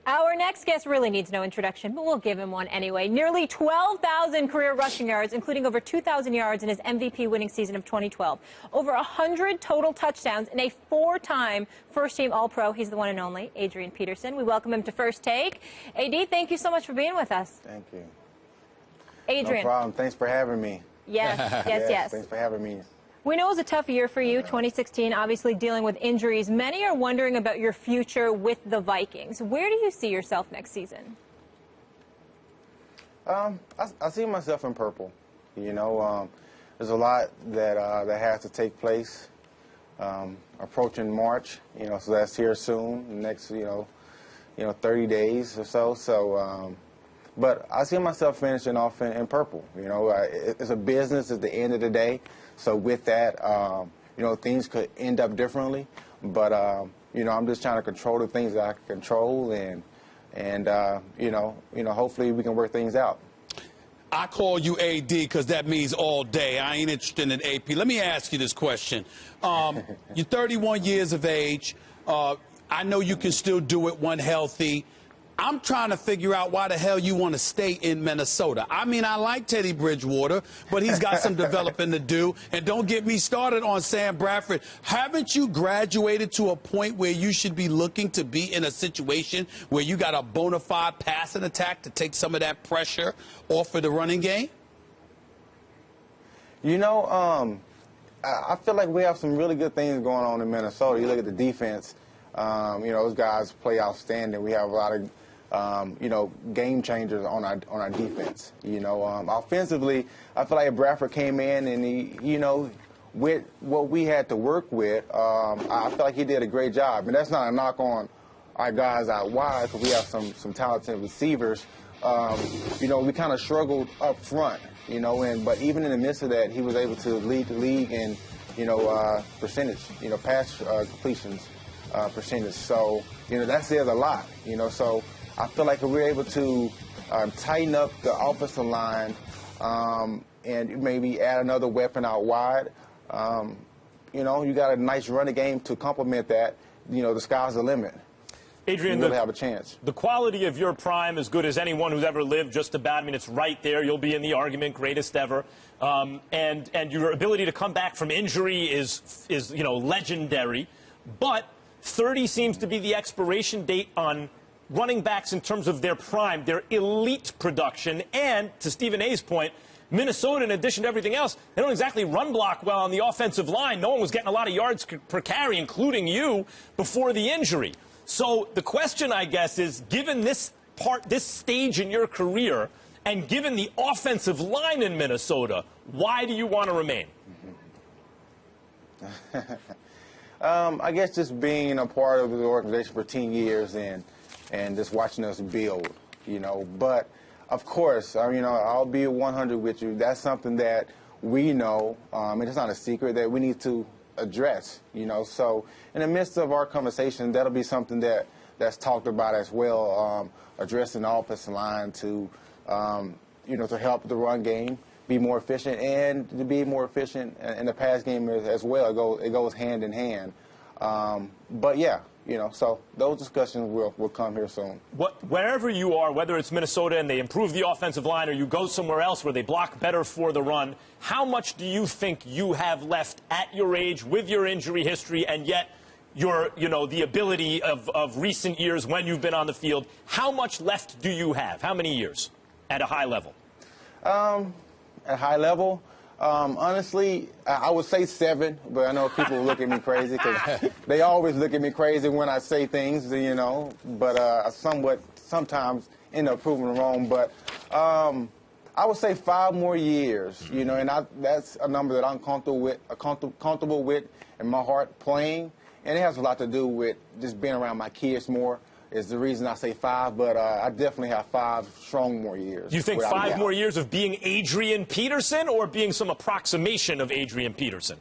Our next guest really needs no introduction, but we'll give him one anyway. Nearly 12,000 career rushing yards, including over 2,000 yards in his MVP winning season of 2012. Over 100 total touchdowns and a four-time first-team All-Pro. He's the one and only Adrian Peterson. We welcome him to First Take. AD, thank you so much for being with us. Thank you. Adrian. No problem. Thanks for having me. Yes. Thanks for having me. We know it was a tough year for you, 2016, obviously dealing with injuries. Many are wondering about your future with the Vikings. Where do you see yourself next season? I see myself in purple. You know, there's a lot that that has to take place. Approaching March, you know, so that's here soon. The next, 30 days or so. So, but I see myself finishing off in purple. You know, it's a business at the end of the day. So with that, things could end up differently. But, I'm just trying to control the things that I can control and hopefully we can work things out. I call you AD because that means all day. I ain't interested in AP. Let me ask you this question. You're 31 years of age. I know you can still do it when healthy. I'm trying to figure out why the hell you want to stay in Minnesota. I mean, I like Teddy Bridgewater, but he's got some developing to do. And don't get me started on Sam Bradford. Haven't you graduated to a point where you should be looking to be in a situation where you got a bona fide passing attack to take some of that pressure off of the running game? You know, I feel like we have some really good things going on in Minnesota. You look at the defense. Those guys play outstanding. We have a lot of game changers on our defense. Offensively, I feel like Bradford came in and he, with what we had to work with, I feel like he did a great job. And that's not a knock on our guys out wide because we have some talented receivers. We kind of struggled up front, but even in the midst of that, he was able to lead the league in, percentage, pass completions percentage. So, that says a lot, so I feel like if we're able to tighten up the offensive line and maybe add another weapon out wide, you got a nice running game to complement that. The sky's the limit. Adrian, you really have a chance. The quality of your prime is good as anyone who's ever lived, just about. I mean, it's right there. You'll be in the argument, greatest ever. And your ability to come back from injury is legendary. But 30 seems to be the expiration date on running backs in terms of their prime, their elite production. And to Stephen A's point, Minnesota, in addition to everything else, they don't exactly run block well on the offensive line. No one was getting a lot of yards per carry, including you, before the injury. So the question, I guess, is given this stage in your career, and given the offensive line in Minnesota, why do you want to remain? I guess just being a part of the organization for 10 years and just watching us build, But, of course, I'll be 100 with you. That's something that we know, and it's not a secret, that we need to address, So in the midst of our conversation, that'll be something that's talked about as well, addressing the offensive line to, to help the run game be more efficient and to be more efficient in the pass game as well. It goes hand in hand. But yeah, so those discussions will come here soon. Wherever you are, whether it's Minnesota and they improve the offensive line or you go somewhere else where they block better for the run, how much do you think you have left at your age with your injury history and yet your, the ability of recent years when you've been on the field? How much left do you have? How many years at a high level? At high level, honestly, I would say 7, but I know people look at me crazy because they always look at me crazy when I say things, but I sometimes end up proving wrong. But I would say 5 more years, and that's a number that I'm comfortable with in my heart playing, and it has a lot to do with just being around my kids more. Is the reason I say 5, but I definitely have 5 strong more years. You think 5 more years of being Adrian Peterson or being some approximation of Adrian Peterson?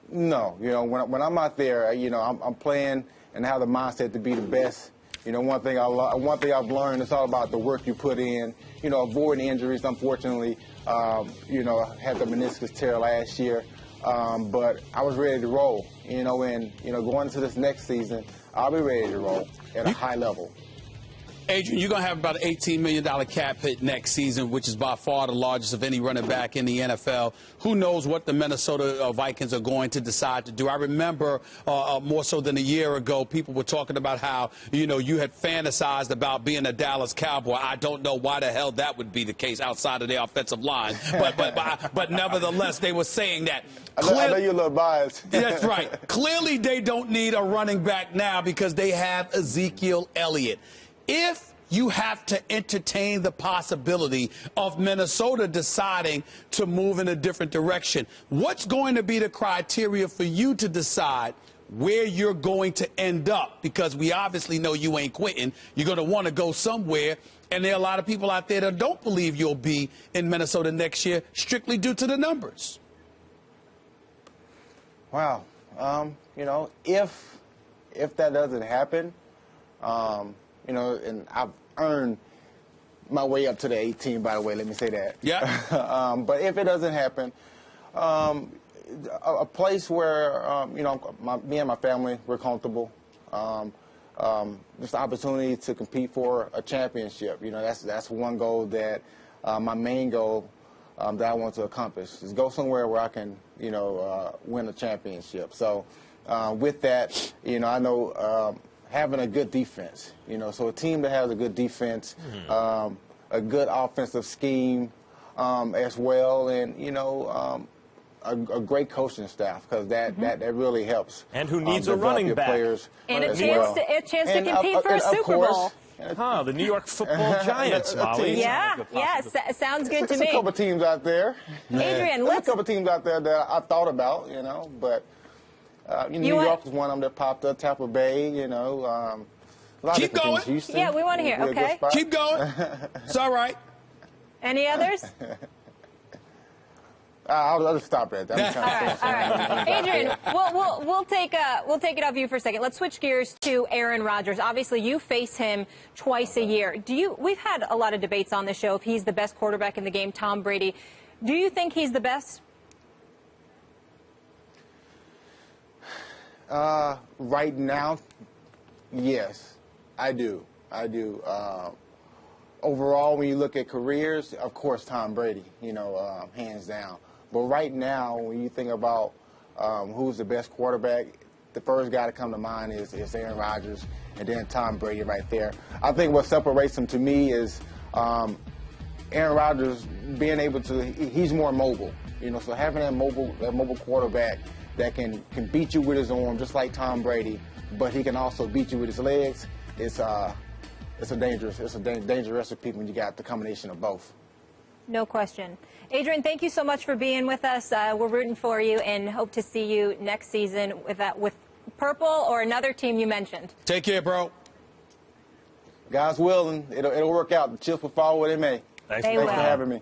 No, when I'm out there, I'm playing and have the mindset to be the best. One thing I've learned, it's all about the work you put in. Avoiding injuries. Unfortunately, I had the meniscus tear last year, but I was ready to roll. And going into this next season, I'll be ready to roll at a high level. Adrian, you're going to have about an $18 million cap hit next season, which is by far the largest of any running back in the NFL. Who knows what the Minnesota Vikings are going to decide to do? I remember more so than a year ago, people were talking about how, you had fantasized about being a Dallas Cowboy. I don't know why the hell that would be the case outside of the offensive line. But nevertheless, they were saying that. I know you're a little biased. That's right. Clearly, they don't need a running back now because they have Ezekiel Elliott. If you have to entertain the possibility of Minnesota deciding to move in a different direction, what's going to be the criteria for you to decide where you're going to end up? Because we obviously know you ain't quitting. You're going to want to go somewhere. And there are a lot of people out there that don't believe you'll be in Minnesota next year strictly due to the numbers. Wow. If that doesn't happen, and I've earned my way up to the 18, by the way, let me say that. Yeah. But if it doesn't happen, a place where, me and my family, we're comfortable. Just the opportunity to compete for a championship. That's one goal that, my main goal that I want to accomplish is go somewhere where I can, win a championship. So with that, I know having a good defense, so a team that has a good defense, a good offensive scheme as well, and, a great coaching staff, because that really helps. And who needs a running back. Players and a chance to compete for a Super Bowl. The New York Football Giants, Molly. Yeah, sounds good to me. There's a couple teams out there. Adrian, There's a couple teams out there that I thought about, but New York is one of them that popped up. Tampa Bay, a lot Keep of going. teams. Houston, yeah, we want to hear. Okay. Keep going. It's all right. Any others? I'll just stop at that. All right. Adrian, we'll take it off you for a second. Let's switch gears to Aaron Rodgers. Obviously, you face him twice a year. We've had a lot of debates on this show if he's the best quarterback in the game, Tom Brady. Do you think he's the best? Right now, yes, I do. Overall, when you look at careers, of course, Tom Brady, hands down. But right now, when you think about who's the best quarterback, the first guy to come to mind is Aaron Rodgers, and then Tom Brady right there. I think what separates them to me is Aaron Rodgers being able to, he's more mobile, so having that mobile quarterback that can beat you with his arm just like Tom Brady, but he can also beat you with his legs. It's a dangerous recipe when you got the combination of both. No question. Adrian, thank you so much for being with us. We're rooting for you and hope to see you next season with Purple or another team you mentioned. Take care, bro. God's willing, it'll work out. The chips will fall where they may. Thanks for having me.